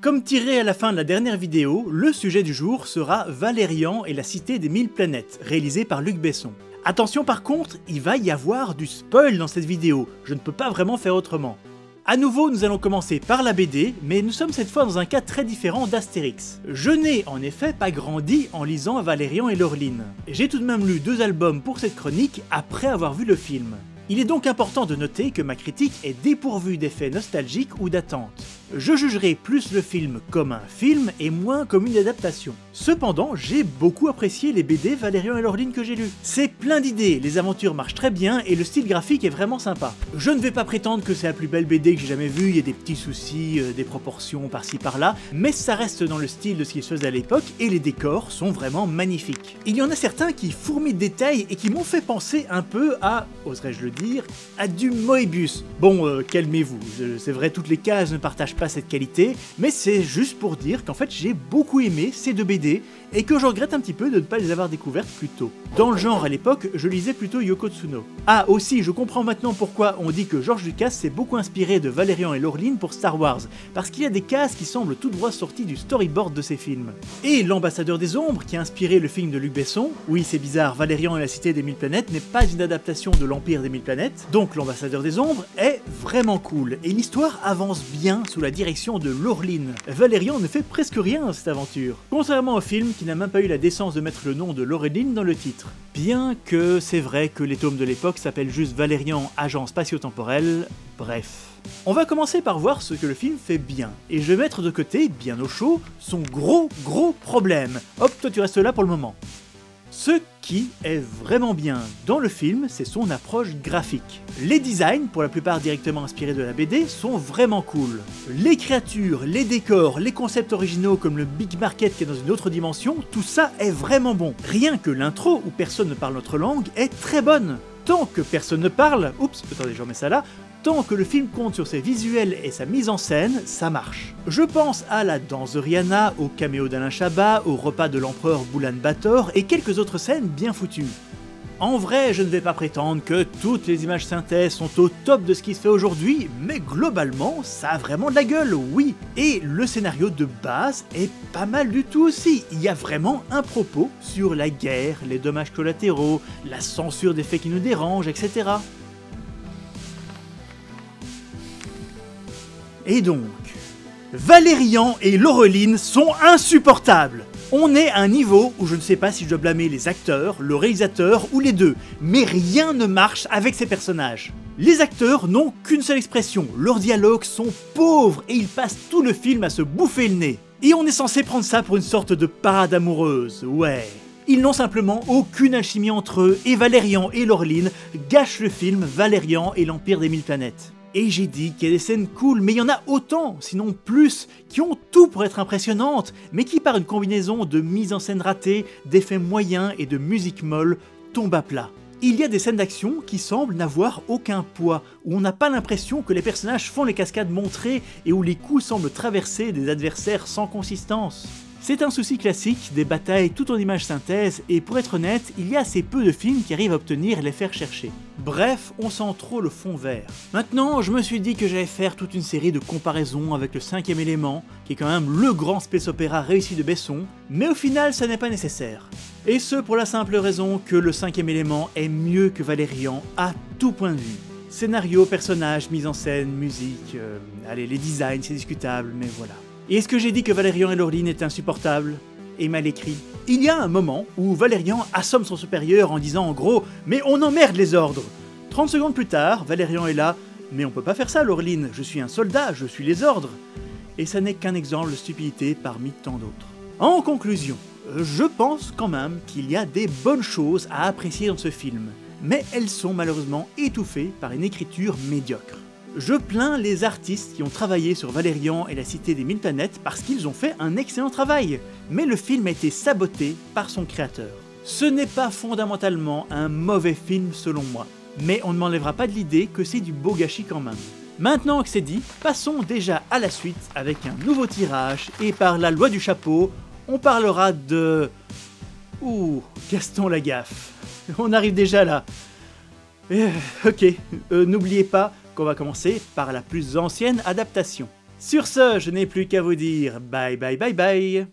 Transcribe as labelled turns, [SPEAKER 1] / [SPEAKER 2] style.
[SPEAKER 1] Comme tiré à la fin de la dernière vidéo, le sujet du jour sera Valérian et la cité des 1000 planètes, réalisé par Luc Besson. Attention par contre, il va y avoir du spoil dans cette vidéo, je ne peux pas vraiment faire autrement. A nouveau, nous allons commencer par la BD, mais nous sommes cette fois dans un cas très différent d'Astérix. Je n'ai en effet pas grandi en lisant Valérian et Laureline. J'ai tout de même lu 2 albums pour cette chronique après avoir vu le film. Il est donc important de noter que ma critique est dépourvue d'effets nostalgiques ou d'attente. Je jugerai plus le film comme un film et moins comme une adaptation. Cependant, j'ai beaucoup apprécié les BD Valérian et Laureline que j'ai lus. C'est plein d'idées, les aventures marchent très bien et le style graphique est vraiment sympa. Je ne vais pas prétendre que c'est la plus belle BD que j'ai jamais vue, il y a des petits soucis, des proportions par-ci par-là, mais ça reste dans le style de ce qui se faisait à l'époque et les décors sont vraiment magnifiques. Il y en a certains qui fourmillent de détails et qui m'ont fait penser un peu à, oserais-je le dire, à du Moebius. Bon, calmez-vous, c'est vrai, toutes les cases ne partagent pas cette qualité, mais c'est juste pour dire qu'en fait j'ai beaucoup aimé ces 2 BD et que je regrette un petit peu de ne pas les avoir découvertes plus tôt. Dans le genre à l'époque, je lisais plutôt Yoko Tsuno. Ah aussi, je comprends maintenant pourquoi on dit que George Lucas s'est beaucoup inspiré de Valérian et Laureline pour Star Wars, parce qu'il y a des cases qui semblent tout droit sorties du storyboard de ces films. Et l'Ambassadeur des Ombres, qui a inspiré le film de Luc Besson, oui c'est bizarre, Valérian et la Cité des 1000 planètes n'est pas une adaptation de l'Empire des 1000 planètes, donc l'Ambassadeur des Ombres est vraiment cool, et l'histoire avance bien sous la direction de Laureline. Valérian ne fait presque rien dans cette aventure, contrairement au film qui n'a même pas eu la décence de mettre le nom de Laureline dans le titre. Bien que c'est vrai que les tomes de l'époque s'appellent juste Valérian, agent spatio-temporel, bref. On va commencer par voir ce que le film fait bien, et je vais mettre de côté, bien au chaud, son gros problème. Hop, toi tu restes là pour le moment. Ce qui est vraiment bien dans le film, c'est son approche graphique. Les designs, pour la plupart directement inspirés de la BD, sont vraiment cool. Les créatures, les décors, les concepts originaux comme le Big Market qui est dans une autre dimension, tout ça est vraiment bon. Rien que l'intro où personne ne parle notre langue est très bonne. Tant que personne ne parle, oups, attendez, je remets ça là, tant que le film compte sur ses visuels et sa mise en scène, ça marche. Je pense à la danse de Rihanna, au caméo d'Alain Chabat, au repas de l'empereur Boulan Bator et quelques autres scènes bien foutues. En vrai, je ne vais pas prétendre que toutes les images synthèses sont au top de ce qui se fait aujourd'hui, mais globalement, ça a vraiment de la gueule, oui. Et le scénario de base est pas mal du tout aussi. Il y a vraiment un propos sur la guerre, les dommages collatéraux, la censure des faits qui nous dérangent, etc. Et donc, Valérian et Laureline sont insupportables. On est à un niveau où je ne sais pas si je dois blâmer les acteurs, le réalisateur ou les deux, mais rien ne marche avec ces personnages. Les acteurs n'ont qu'une seule expression, leurs dialogues sont pauvres et ils passent tout le film à se bouffer le nez. Et on est censé prendre ça pour une sorte de parade amoureuse, ouais. Ils n'ont simplement aucune alchimie entre eux et Valérian et Laureline gâchent le film Valérian et l'Empire des 1000 planètes. Et j'ai dit qu'il y a des scènes cool, mais il y en a autant, sinon plus, qui ont tout pour être impressionnantes, mais qui par une combinaison de mise en scène ratée, d'effets moyens et de musique molle, tombent à plat. Il y a des scènes d'action qui semblent n'avoir aucun poids, où on n'a pas l'impression que les personnages font les cascades montrées et où les coups semblent traverser des adversaires sans consistance. C'est un souci classique des batailles tout en images synthèse et pour être honnête, il y a assez peu de films qui arrivent à obtenir l'effet recherché. Bref, on sent trop le fond vert. Maintenant, je me suis dit que j'allais faire toute une série de comparaisons avec le 5e élément, qui est quand même le grand space opéra réussi de Besson, mais au final, ça n'est pas nécessaire. Et ce pour la simple raison que le 5e élément est mieux que Valérian à tout point de vue. Scénario, personnages, mise en scène, musique, allez, les designs, c'est discutable, mais voilà. Et est-ce que j'ai dit que Valérian et Laureline étaient insupportables et mal écrits? Il y a un moment où Valérian assomme son supérieur en disant en gros « Mais on emmerde les ordres !» 30 secondes plus tard, Valérian est là « Mais on peut pas faire ça Laureline, je suis un soldat, je suis les ordres !» Et ça n'est qu'un exemple de stupidité parmi tant d'autres. En conclusion, je pense quand même qu'il y a des bonnes choses à apprécier dans ce film, mais elles sont malheureusement étouffées par une écriture médiocre. Je plains les artistes qui ont travaillé sur Valérian et la Cité des 1000 planètes parce qu'ils ont fait un excellent travail, mais le film a été saboté par son créateur. Ce n'est pas fondamentalement un mauvais film selon moi, mais on ne m'enlèvera pas de l'idée que c'est du beau gâchis quand même. Maintenant que c'est dit, passons déjà à la suite avec un nouveau tirage et par la loi du chapeau, on parlera de... Ouh, Gaston Lagaffe. On arrive déjà là. Ok, n'oubliez pas qu'on va commencer par la plus ancienne adaptation. Sur ce, je n'ai plus qu'à vous dire bye bye bye bye.